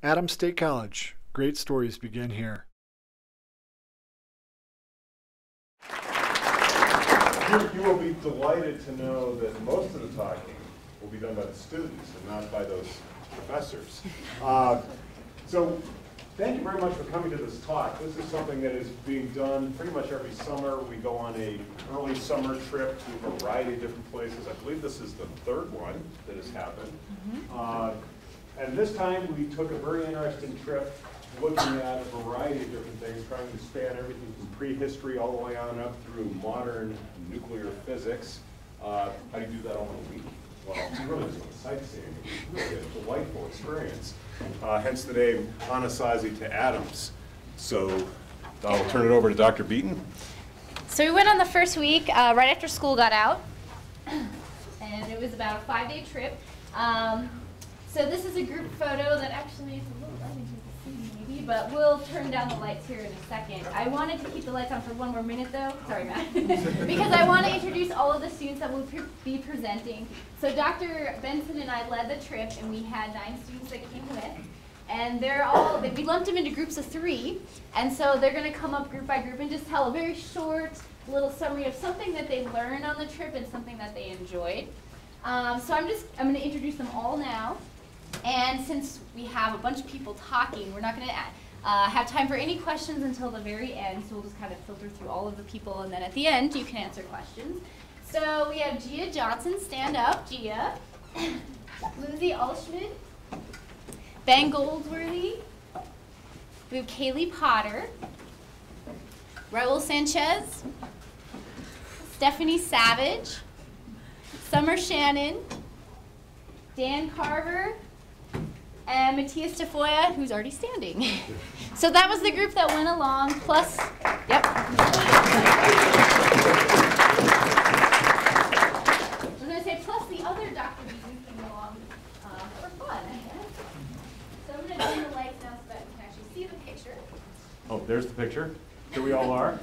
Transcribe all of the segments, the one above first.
Adams State College. Great stories begin here. You will be delighted to know that most of the talking will be done by the students and not by those professors. So thank you very much for coming to this talk. This is something that is being done pretty much every summer. We go on an early summer trip to a variety of different places. I believe this is the third one that has happened. And this time we took a very interesting trip looking at a variety of different things, trying to span everything from prehistory all the way on up through modern nuclear physics. How do you do that all in a week? Well, it's really just sightseeing. It's really a delightful experience. Hence the name Anasazi to Adams. So I'll turn it over to Dr. Beaton. So we went on the first week right after school got out, and it was about a 5-day trip. So this is a group photo that actually is a little lighting to see maybe, but we'll turn down the lights here in a second. I wanted to keep the lights on for one more minute though, sorry Matt, because I want to introduce all of the students that will be presenting. So Dr. Benson and I led the trip, and we had 9 students that came with. And we lumped them into groups of 3, and so they're going to come up group by group and just tell a very short little summary of something that they learned on the trip and something that they enjoyed. So I'm going to introduce them all now. And since we have a bunch of people talking, we're not going to have time for any questions until the very end, so we'll just kind of filter through all of the people, and then at the end you can answer questions. So we have Gia Johnson, stand up, Gia. Lindsay Alschmidt, Ben Goldsworthy, we have Kaylee Potter, Raul Sanchez, Stephanie Savage, Summer Shannon, Dan Carver, and Matthias Tafoya, who's already standing. So that was the group that went along, plus, yep. I was going to say, plus the other Dr. Beaton came along for fun, I guess. So I'm going to dim the lights now so that we can actually see the picture. Oh, there's the picture. Here we all are.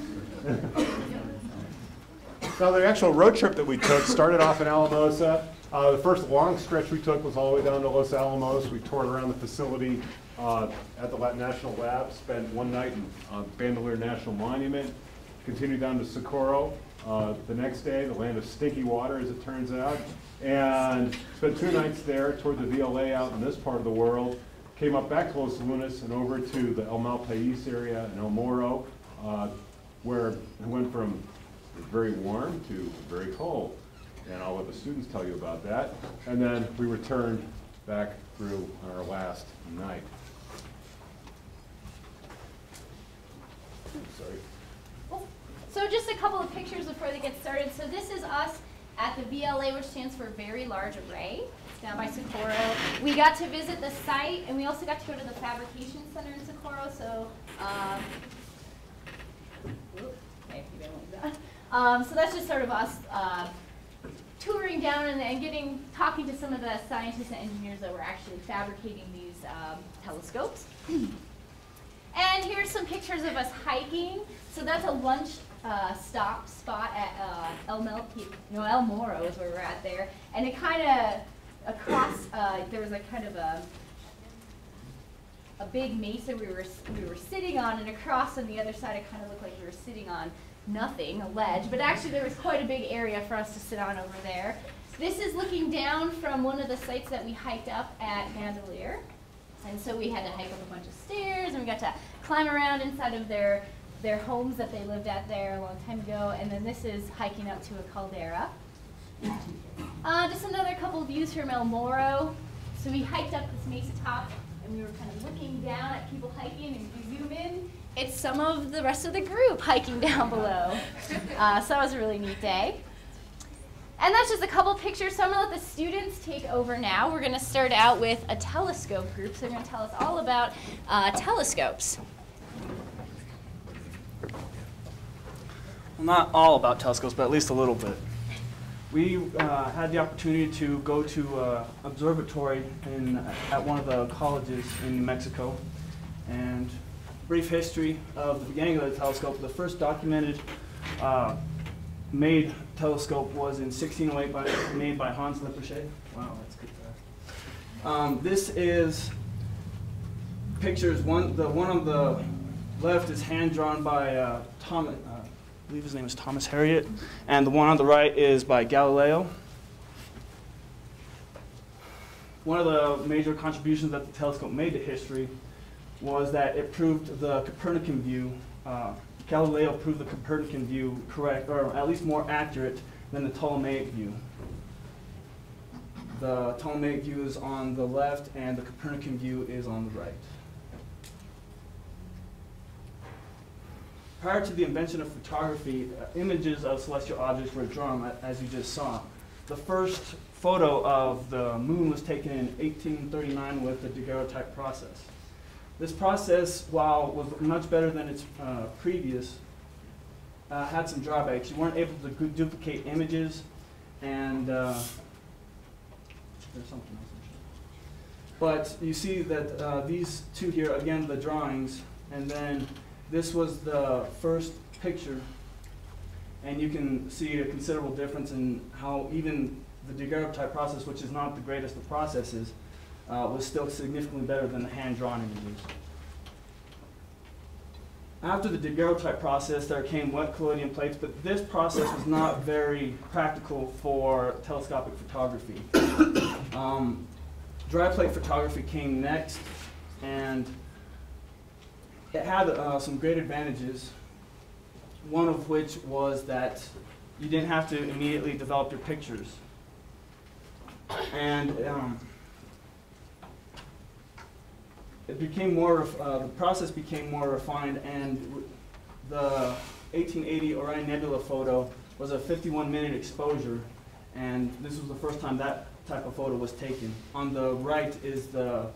Now, the actual road trip that we took started off in Alamosa. The first long stretch we took was all the way down to Los Alamos. We toured around the facility at the National Lab, spent one night in Bandelier National Monument, continued down to Socorro the next day, the land of stinky water, as it turns out, and spent 2 nights there, toured the VLA out in this part of the world, came up back to Los Lunas and over to the El Malpais area in El Morro, where it went from very warm to very cold. And I'll let the students tell you about that. And then we returned back through on our last night. Sorry. So just a couple of pictures before they get started. So this is us at the VLA, which stands for Very Large Array. It's down by Socorro. We got to visit the site, and we also got to go to the fabrication center in Socorro. So, so that's just sort of us touring down and talking to some of the scientists and engineers that were actually fabricating these telescopes. And here's some pictures of us hiking. So that's a lunch spot at El Morro is where we're at there. And it kind of across there was a kind of a big mesa we were sitting on, and across on the other side it kind of looked like we were sitting on nothing, a ledge, but actually there was quite a big area for us to sit on over there. This is looking down from one of the sites that we hiked up at Bandelier. And so we had to hike up a bunch of stairs, and we got to climb around inside of their homes that they lived at there a long time ago. And then this is hiking up to a caldera. Just another couple of views from El Morro. So we hiked up this mesa top, and we were kind of looking down at people hiking, and if you zoom in, it's some of the rest of the group hiking down below. So that was a really neat day. And that's just a couple pictures. So I'm going to let the students take over now. We're going to start out with a telescope group. So they're going to tell us all about telescopes. Well, not all about telescopes, but at least a little bit. We had the opportunity to go to an observatory at one of the colleges in New Mexico. And brief history of the beginning of the telescope. The first documented made telescope was in 1608 made by Hans Lippershey. Wow, that's good. This is pictures. The one on the left is hand drawn by Thomas. I believe his name is Thomas Harriot, and the one on the right is by Galileo. One of the major contributions that the telescope made to history was that it proved the Copernican view. Galileo proved the Copernican view correct, or at least more accurate than the Ptolemaic view. The Ptolemaic view is on the left, and the Copernican view is on the right. Prior to the invention of photography, images of celestial objects were drawn, as you just saw. The first photo of the moon was taken in 1839 with the daguerreotype process. This process, while was much better than its previous, had some drawbacks. You weren't able to duplicate images, and there's something else. But you see that these two here, again, the drawings, and then this was the first picture, and you can see a considerable difference in how even the daguerreotype process, which is not the greatest of processes, was still significantly better than the hand-drawn images. After the daguerreotype process, there came wet collodion plates, but this process was not very practical for telescopic photography. Dry plate photography came next, and it had some great advantages, one of which was that you didn't have to immediately develop your pictures. And it became more, the process became more refined, and the 1880 Orion Nebula photo was a 51-minute exposure, and this was the first time that type of photo was taken. On the right is the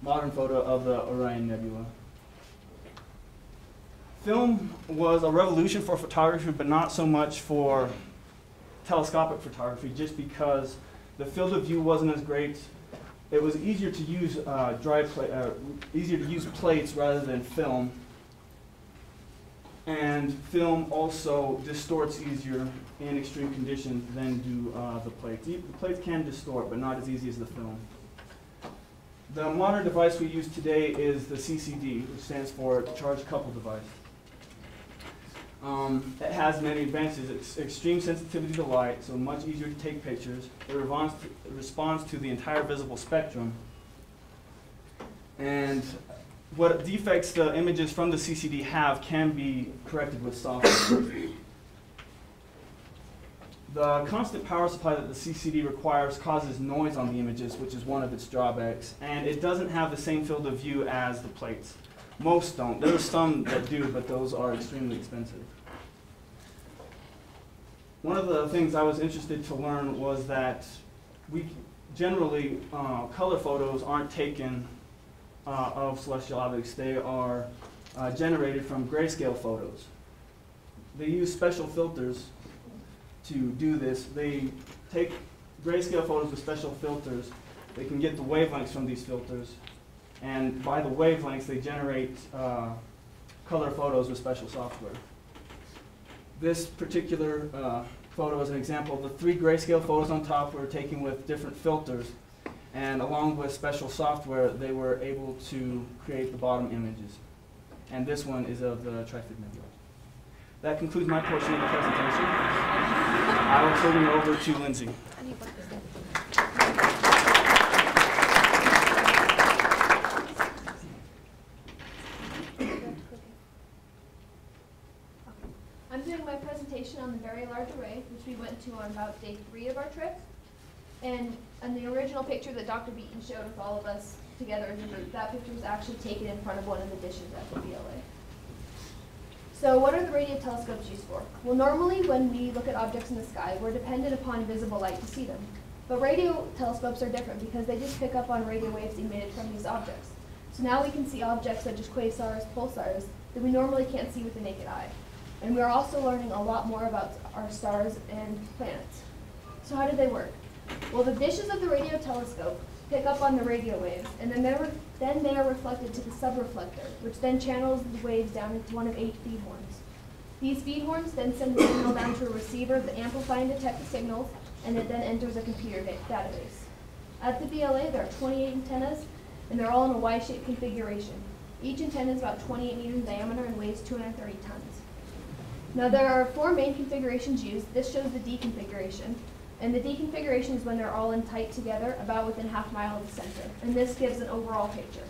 modern photo of the Orion Nebula. Film was a revolution for photography, but not so much for telescopic photography, just because the field of view wasn't as great. It was easier to use easier to use plates rather than film, and film also distorts easier in extreme conditions than do the plates. The plates can distort, but not as easy as the film. The modern device we use today is the CCD, which stands for Charge Coupled Device. It has many advantages. It's extreme sensitivity to light, so much easier to take pictures. It responds to the entire visible spectrum. And what defects the images from the CCD have can be corrected with software. The constant power supply that the CCD requires causes noise on the images, which is one of its drawbacks. And it doesn't have the same field of view as the plates. Most don't. There are some that do, but those are extremely expensive. One of the things I was interested to learn was that we generally, color photos aren't taken of celestial objects. They are generated from grayscale photos. They use special filters to do this. They take grayscale photos with special filters. They can get the wavelengths from these filters, and by the wavelengths, they generate color photos with special software. This particular photo is an example of the 3 grayscale photos on top were taken with different filters, and along with special software, they were able to create the bottom images. And this one is of the Trifid Nebula. That concludes my portion of the presentation. I will turn it over to Lindsay. I'm doing my presentation on the Very Large Array, which we went to on about day 3 of our trip. And on the original picture that Dr. Beaton showed with all of us together as a group, that picture was actually taken in front of one of the dishes at the BLA. So what are the radio telescopes used for? Well, normally when we look at objects in the sky, we're dependent upon visible light to see them. But radio telescopes are different because they just pick up on radio waves emitted from these objects. So now we can see objects such as quasars, pulsars, that we normally can't see with the naked eye. And we're also learning a lot more about our stars and planets. So how do they work? Well, the dishes of the radio telescope pick up on the radio waves, and then they are reflected to the subreflector, which then channels the waves down into one of 8 feed horns. These feed horns then send the signal down to a receiver that amplify and detect the signals, and it then enters a computer database. At the BLA, there are 28 antennas, and they're all in a Y-shaped configuration. Each antenna is about 28 meters in diameter and weighs 230 tons. Now there are 4 main configurations used. This shows the D configuration. And the D configuration is when they're all in tight together, about within half mile of the center. And this gives an overall picture.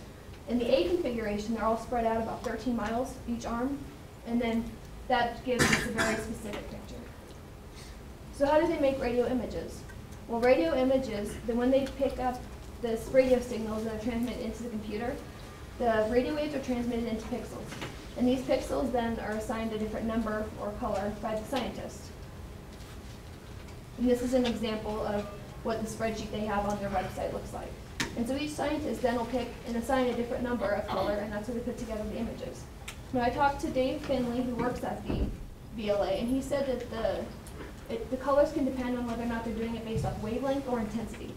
In the A configuration, they're all spread out about 13 miles each arm. And then that gives us a very specific picture. So how do they make radio images? Well, radio images, then when they pick up this radio signals that are transmitted into the computer, the radio waves are transmitted into pixels. And these pixels then are assigned a different number or color by the scientist. And this is an example of what the spreadsheet they have on their website looks like. And so each scientist then will pick and assign a different number of color, and that's how they put together the images. Now I talked to Dave Finley, who works at the VLA, and he said that the colors can depend on whether or not they're doing it based off wavelength or intensity.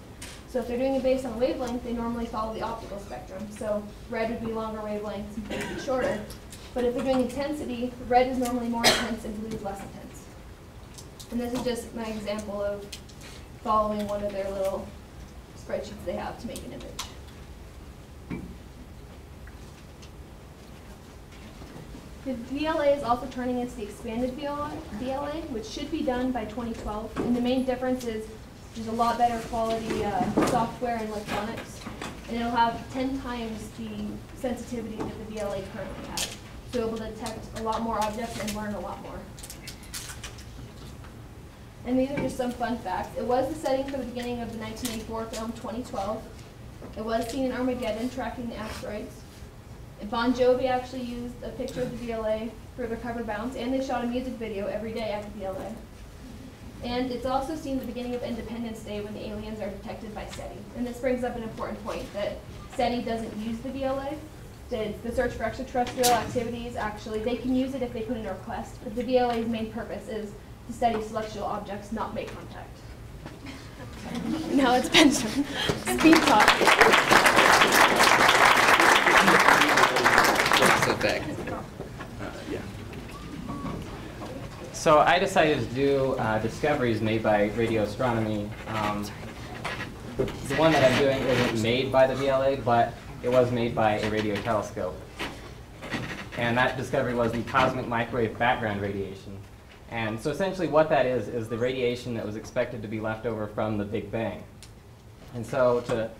So if they're doing it based on wavelength, they normally follow the optical spectrum. So red would be longer wavelengths and blue would be shorter. But if they're doing intensity, red is normally more intense and blue is less intense. And this is just my example of following one of their little spreadsheets they have to make an image. The VLA is also turning into the expanded VLA, which should be done by 2012. And the main difference is there's a lot better quality software and electronics. And it'll have 10 times the sensitivity that the VLA currently has. So it'll be able to detect a lot more objects and learn a lot more. And these are just some fun facts. It was the setting for the beginning of the 1984 film 2012. It was seen in Armageddon tracking the asteroids. Bon Jovi actually used a picture of the VLA for their cover bounce, and they shot a music video every day at the VLA. And it's also seen at the beginning of Independence Day when the aliens are detected by SETI. And this brings up an important point, that SETI doesn't use the VLA. The search for extraterrestrial activities, actually, they can use it if they put in a request, but the VLA's main purpose is to study celestial objects, not make contact. Now it's Benjamin. Speed talk. So I decided to do discoveries made by radio astronomy. The one that I'm doing isn't made by the VLA, but it was made by a radio telescope. And that discovery was the cosmic microwave background radiation. And so essentially what that is the radiation that was expected to be left over from the Big Bang. And so to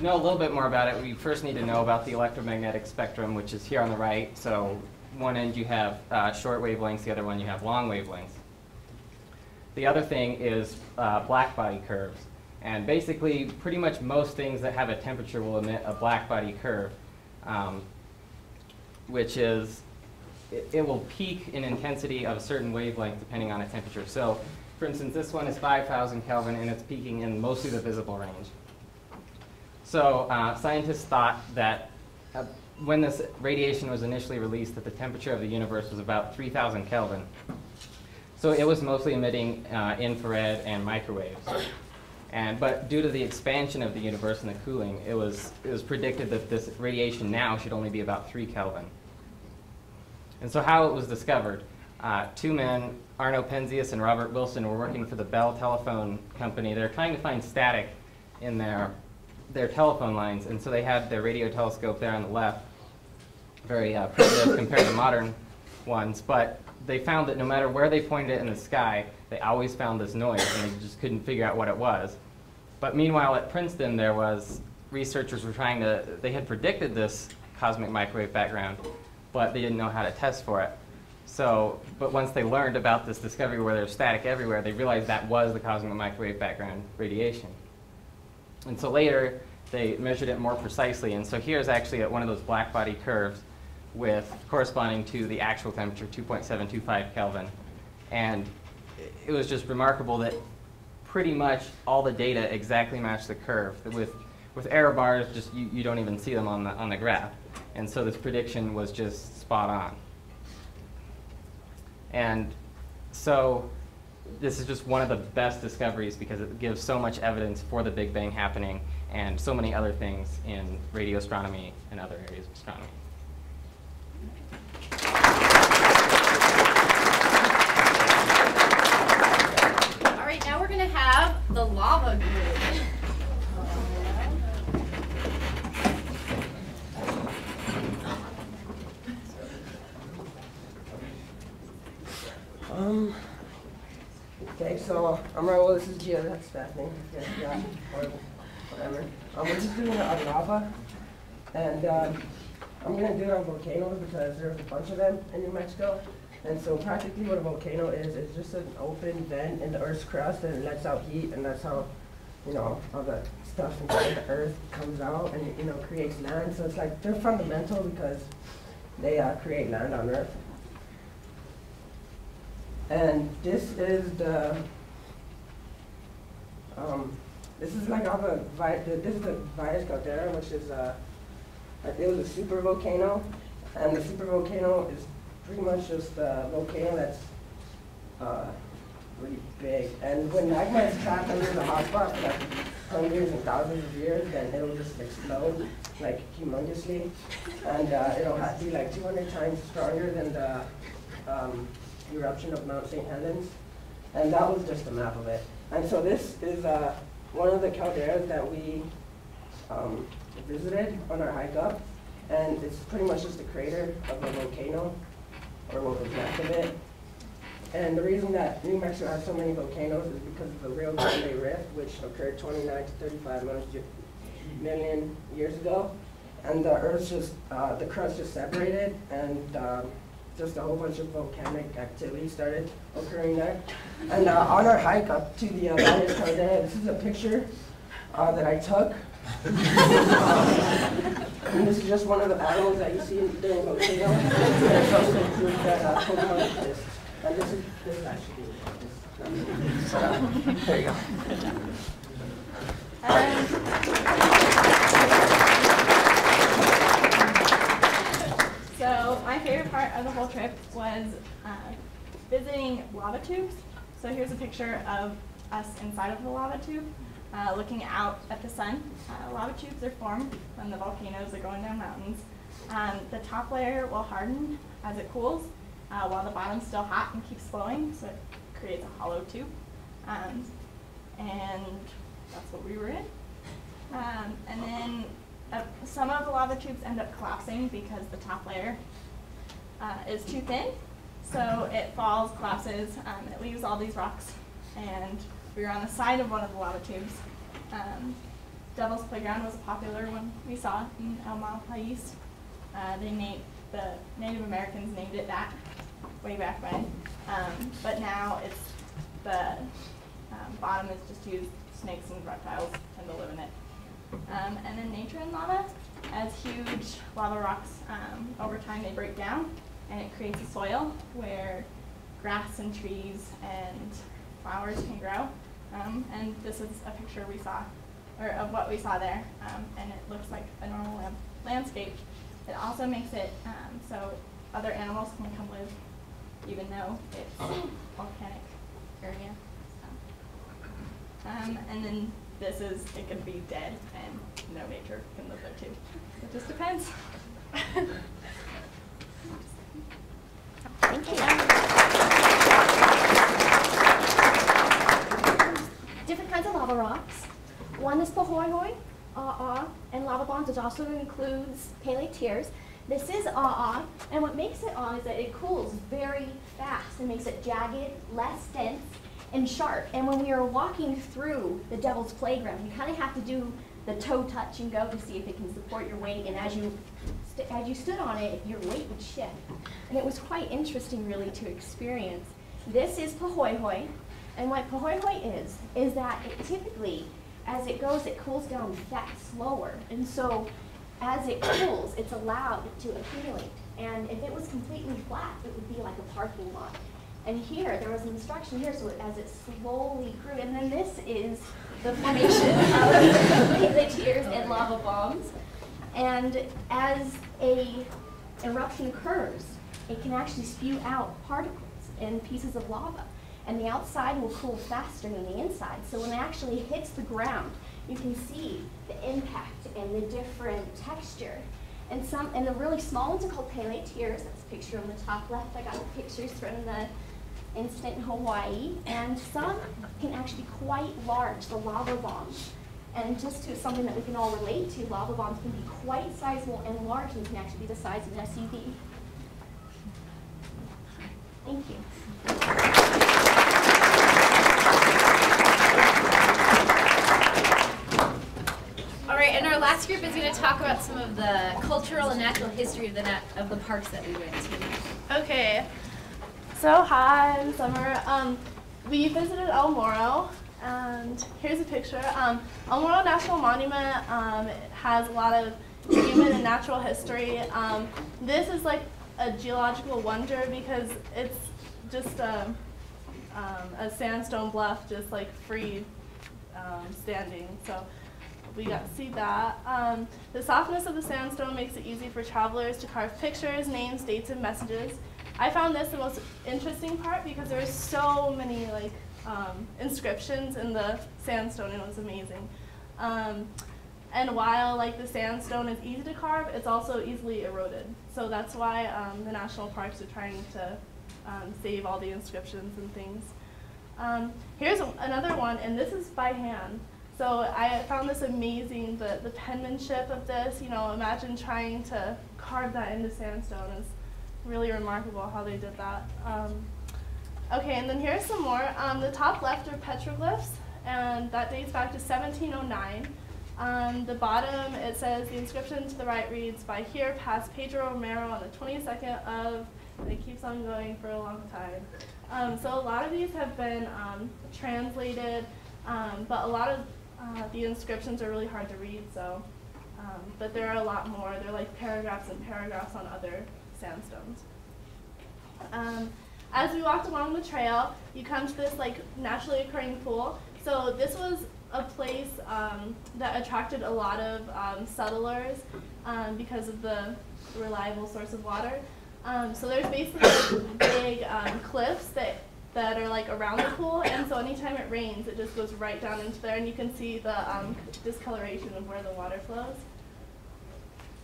know a little bit more about it, we first need to know about the electromagnetic spectrum, which is here on the right. So one end you have short wavelengths, the other one you have long wavelengths. The other thing is black body curves. And basically, pretty much most things that have a temperature will emit a black body curve, which is, it will peak in intensity of a certain wavelength depending on a temperature. So, for instance, this one is 5,000 Kelvin, and it's peaking in mostly the visible range. So scientists thought that when this radiation was initially released, that the temperature of the universe was about 3,000 Kelvin. So it was mostly emitting infrared and microwaves. But due to the expansion of the universe and the cooling, it was predicted that this radiation now should only be about 3 Kelvin. And so how it was discovered, 2 men, Arno Penzias and Robert Wilson, were working for the Bell Telephone Company. They're trying to find static in their telephone lines, and so they had their radio telescope there on the left, very primitive compared to modern ones, but they found that no matter where they pointed it in the sky, they always found this noise, and they just couldn't figure out what it was. But meanwhile, at Princeton, there was researchers were trying to, they had predicted this cosmic microwave background, but they didn't know how to test for it. So, but once they learned about this discovery where there's static everywhere, they realized that was the cosmic microwave background radiation. And so later, they measured it more precisely, and so here's actually at one of those black body curves with corresponding to the actual temperature, 2.725 Kelvin. And it was just remarkable that pretty much all the data exactly matched the curve. With error bars, just you don't even see them on the graph. And so this prediction was just spot on. And so this is just one of the best discoveries because it gives so much evidence for the Big Bang happening and so many other things in radio astronomy and other areas of astronomy. All right, now we're going to have the lava group. so I'm Raul, this is Gio, that's Bethany. Yeah, whatever. We're just doing it on lava, and I'm going to do it on volcanoes because there's a bunch of them in New Mexico. And so practically what a volcano is, it's just an open vent in the Earth's crust and it lets out heat, and that's how, you know, all the stuff inside the Earth comes out and, you know, creates land. So it's like, they're fundamental because they create land on Earth. And this is the, this is like all the, this is the Valles Caldera, which is, it was a super volcano, and the super volcano is pretty much just a volcano that's really big. And when magma is trapped under the hot spot for like hundreds and thousands of years, then it'll just explode like humongously, and it'll be like 200 times stronger than the eruption of Mount St. Helens. And that was just a map of it. And so this is one of the calderas that we visited on our hike up, and it's pretty much just a crater of a volcano, or what was left of it. And the reason that New Mexico has so many volcanoes is because of the Rio Grande Rift, which occurred 29 to 35 million years ago. And the Earth just, the crust just separated, and just a whole bunch of volcanic activity started occurring there. And on our hike up to the Valles Caldera, this is a picture that I took. And this is just one of the animals that you see during volcanoes. And it's also proof that Pokemon exist. And this is actually this. There you go. So my favorite part of the whole trip was visiting lava tubes. So here's a picture of us inside of the lava tube, looking out at the sun. Lava tubes are formed when the volcanoes are going down mountains. The top layer will harden as it cools, while the bottom's still hot and keeps flowing, so it creates a hollow tube. And that's what we were in. And then some of the lava tubes end up collapsing because the top layer is too thin. So it falls, collapses, it leaves all these rocks. And we were on the side of one of the lava tubes. Devil's Playground was a popular one we saw in El Malpais. The Native Americans named it that way back when. But now it's the bottom is just used, snakes and reptiles tend to live in it. And then nature and lava, as huge lava rocks, over time they break down and it creates a soil where grass and trees and flowers can grow. And this is a picture we saw, or of what we saw there, and it looks like a normal landscape. It also makes it so other animals can come live, even though it's a volcanic area. And then this is, it can be dead, and no nature can live there too. It just depends. Thank you. Different kinds of lava rocks. One is pahoehoe, and lava bombs, which also includes paleoteers. This is and what makes it is that it cools very fast and makes it jagged, less dense, and sharp. And when we were walking through the Devil's Playground, you kind of have to do the toe touch and go to see if it can support your weight. And as you stood on it, your weight would shift. And it was quite interesting, really, to experience. This is pahoehoe, and what pahoehoe is that it typically, as it goes, it cools down slower. And so as it cools, it's allowed to accumulate. And if it was completely flat, it would be like a parking lot. And here, there was an instruction here, so as it slowly grew. And then this is the formation of paleoteers and lava bombs. And as a eruption occurs, it can actually spew out particles and pieces of lava. And the outside will cool faster than the inside. So when it actually hits the ground, you can see the impact and the different texture. And the really small ones are called paleoteers. That's a picture on the top left. I got the pictures from the incident in Hawaii. And some can actually be quite large, the lava bombs. And just to something that we can all relate to, lava bombs can be quite sizable and large, and can actually be the size of an SUV. Thank you. right, and our last group is going to talk about some of the cultural and natural history of the parks that we went to. Okay. So hi, I'm Summer. We visited El Morro, and here's a picture. El Morro National Monument it has a lot of human and natural history. This is like a geological wonder because it's just a sandstone bluff, just like free standing. So we got to see that. The softness of the sandstone makes it easy for travelers to carve pictures, names, dates, and messages. I found this the most interesting part because there were so many like inscriptions in the sandstone, and it was amazing. And while like the sandstone is easy to carve, it's also easily eroded. So that's why the national parks are trying to save all the inscriptions and things. Here's another one, and this is by hand. So I found this amazing, the penmanship of this. You know, imagine trying to carve that into sandstone. It's really remarkable how they did that. Okay, and then here's some more. The top left are petroglyphs, and that dates back to 1709. The bottom, it says, the inscription to the right reads, by here passed Pedro Romero on the 22nd of, and it keeps on going for a long time. So a lot of these have been translated, but a lot of the inscriptions are really hard to read, so, but there are a lot more. They're like paragraphs and paragraphs on other sandstones. As we walked along the trail, you come to this like naturally occurring pool. So this was a place that attracted a lot of settlers because of the reliable source of water. So there's basically like, big cliffs that are like around the pool, and so anytime it rains, it just goes right down into there, and you can see the discoloration of where the water flows.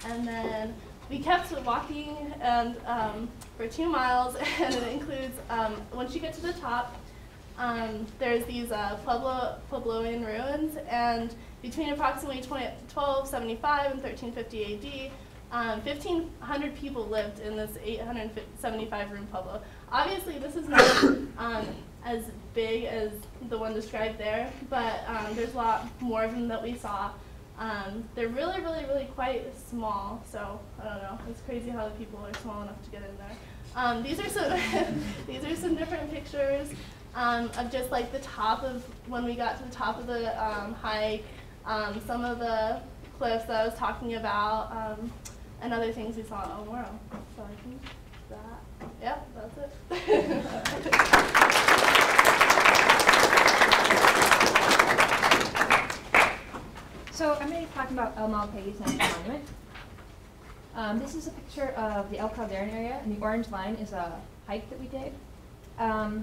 And then we kept walking and for 2 miles, and it includes, once you get to the top, there's these Puebloan ruins, and between approximately 1275 and 1350 AD, 1,500 people lived in this 875-room pueblo. Obviously, this is not as big as the one described there, but there's a lot more of them that we saw. They're really, really, really quite small, so I don't know. It's crazy how the people are small enough to get in there. These are some these are some different pictures of just like the top of when we got to the top of the hike, some of the cliffs that I was talking about, and other things we saw at El Morro. So I think that, yeah, that's it. So I'm going to be talking about El Malpais National Monument. This is a picture of the El Calderon area, and the orange line is a hike that we did. I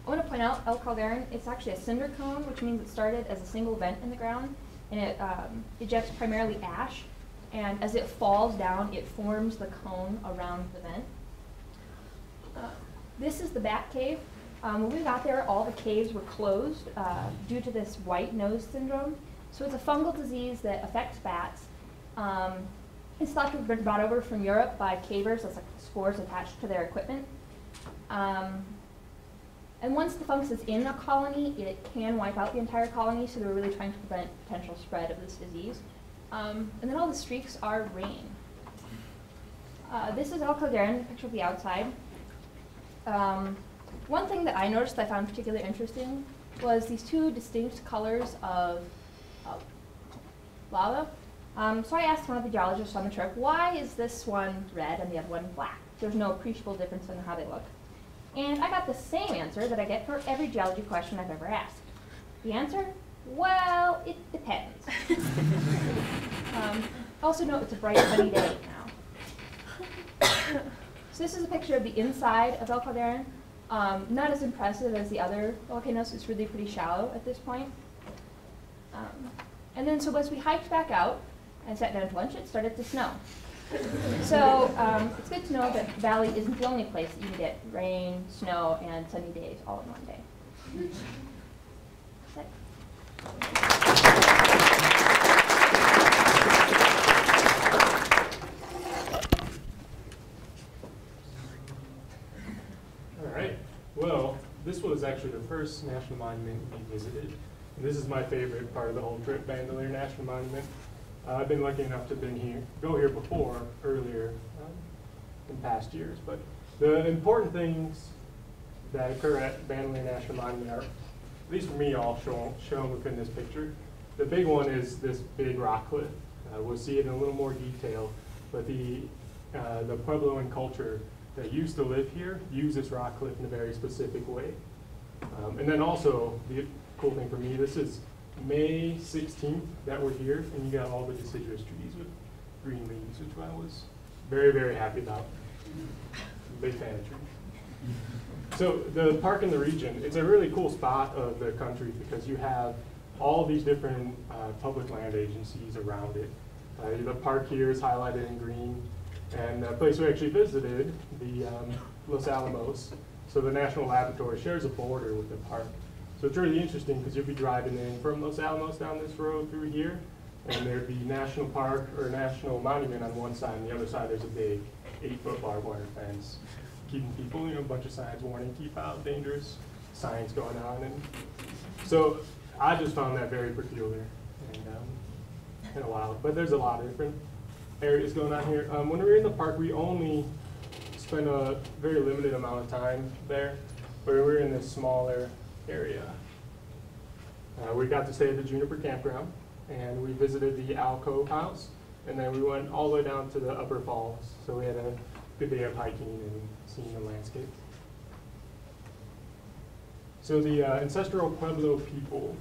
want to point out El Calderon, it's actually a cinder cone, which means it started as a single vent in the ground, and it ejects primarily ash, and as it falls down, it forms the cone around the vent. This is the bat cave. When we got there, all the caves were closed due to this white nose syndrome. So it's a fungal disease that affects bats. It's thought to have been brought over from Europe by cavers. That's like spores attached to their equipment. And once the fungus is in a colony, it can wipe out the entire colony, so they're really trying to prevent potential spread of this disease. And then all the streaks are rain. This is El Calderon, a picture of the outside. One thing that I noticed that I found particularly interesting was these two distinct colors of lava. So I asked one of the geologists on the trip, why is this one red and the other one black? There's no appreciable difference in how they look. And I got the same answer that I get for every geology question I've ever asked. The answer? Well, it depends. Also note it's a bright sunny day now. So this is a picture of the inside of El Calderon. Not as impressive as the other volcanoes. It's really pretty shallow at this point. And then so as we hiked back out and sat down to lunch, it started to snow. So it's good to know that the valley isn't the only place that you can get rain, snow, and sunny days all in one day. All right. Well, this was actually the first national monument we visited. And this is my favorite part of the whole trip, Bandelier National Monument. I've been lucky enough to go here before, earlier, in past years. But the important things that occur at Bandelier National Monument are, at least for me, all shown within this picture. The big one is this big rock cliff. We'll see it in a little more detail, but the Puebloan culture that used to live here use this rock cliff in a very specific way. And then also, the cool thing for me, this is May 16th that we're here, and you got all the deciduous trees with green leaves, which I was very, very happy about. Big fan of trees. So the park in the region, it's a really cool spot of the country because you have all these different public land agencies around it. The park here is highlighted in green, and the place we actually visited, the Los Alamos, so the National Laboratory shares a border with the park. So it's really interesting because you'll be driving in from Los Alamos down this road through here, and there'd be National Park or National Monument on one side, and the other side there's a big 8-foot barbed wire fence, keeping people, a bunch of signs warning, keep out, dangerous signs going on. And so I just found that very peculiar and wild. But there's a lot of different areas going on here. When we were in the park, we only spent a very limited amount of time there, but we were in this smaller area. We got to stay at the Juniper Campground, and we visited the Alcove House, and then we went all the way down to the Upper Falls. So we had a good day of hiking and seeing the landscape. So the ancestral Pueblo people,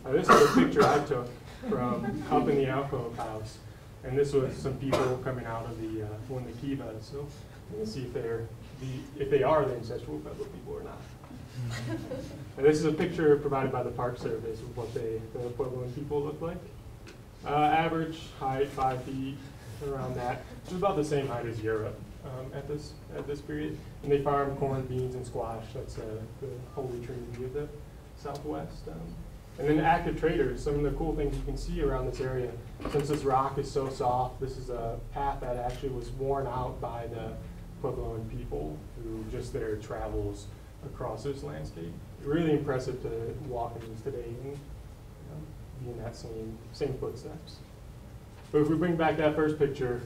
this is a picture I took from up in the Alcove House, and this was some people coming out of the one of the kivas. So we'll see if they are the ancestral Pueblo people or not. And this is a picture provided by the Park Service of what the Puebloan people look like. Average height, 5 feet, around that. Which is about the same height as Europe at this period. And they farm corn, beans, and squash. That's the holy trinity of the Southwest. And then active traders, some of the cool things you can see around this area. Since this rock is so soft, this is a path that actually was worn out by the Puebloan people through just their travels across this landscape. Really impressive to walk in these today and be in that same footsteps. But if we bring back that first picture,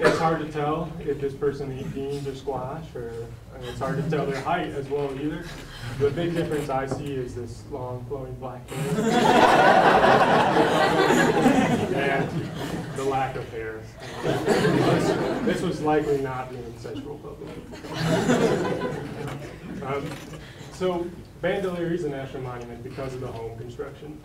it's hard to tell if this person eats beans or squash, or it's hard to tell their height as well either. The big difference I see is this long flowing black hair and the lack of hair. This was likely not the ancestral Pueblo. So Bandelier is a national monument because of the home construction.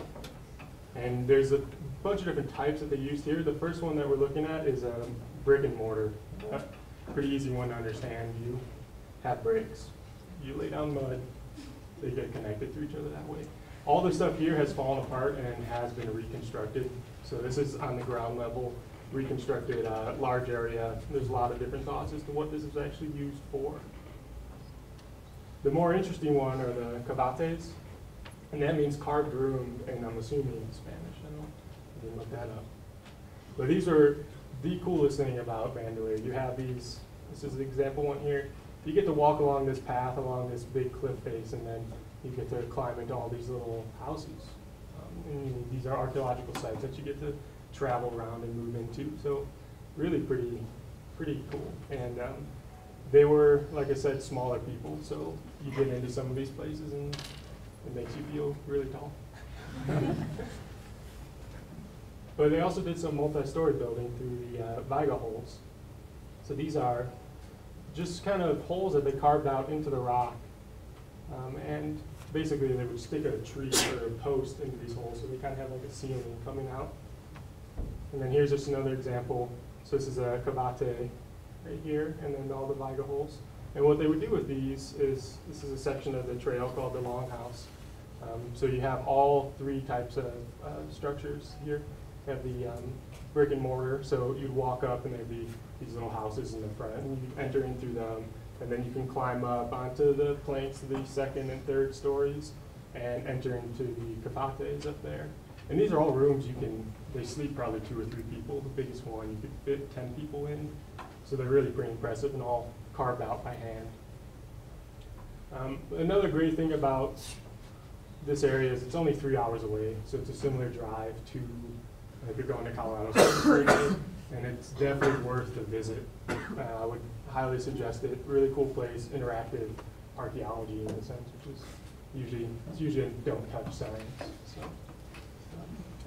And there's a bunch of different types that they used here. The first one that we're looking at is a brick and mortar. Pretty easy one to understand. You have bricks, you lay down mud, they get connected to each other that way. All the stuff here has fallen apart and has been reconstructed. So this is on the ground level, reconstructed large area. There's a lot of different thoughts as to what this is actually used for. The more interesting one are the cavates, and that means carved room, and I'm assuming in Spanish. I didn't look that up. But these are the coolest thing about Bandelier. You have these, this is the example one here. You get to walk along this path, along this big cliff face, and then you get to climb into all these little houses. And these are archaeological sites that you get to travel around and move into. So really pretty cool. And they were, like I said, smaller people. So you get into some of these places and it makes you feel really tall. But they also did some multi-story building through the viga holes. So these are just kind of holes that they carved out into the rock. And basically they would stick a tree or a post into these holes, so they kind of have like a ceiling coming out. And then here's just another example. So this is a cavate right here, and then all the viga holes. And what they would do with these is, this is a section of the trail called the Longhouse. So you have all three types of structures here. You have the brick and mortar, so you'd walk up and there'd be these little houses in the front, and you enter in through them, and then you can climb up onto the planks, the second and third stories, and enter into the cafates up there. And these are all rooms they sleep probably 2 or 3 people. The biggest one you could fit 10 people in. So they're really pretty impressive and all carved out by hand. Another great thing about this area is, it's only 3 hours away, so it's a similar drive to if you're going to Colorado Springs for a day, and it's definitely worth the visit. I would highly suggest it. Really cool place, interactive archaeology in a sense, which is usually a don't touch science. So,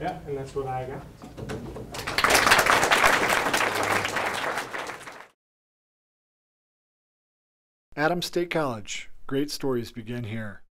yeah, and that's what I got. Adams State College. Great stories begin here.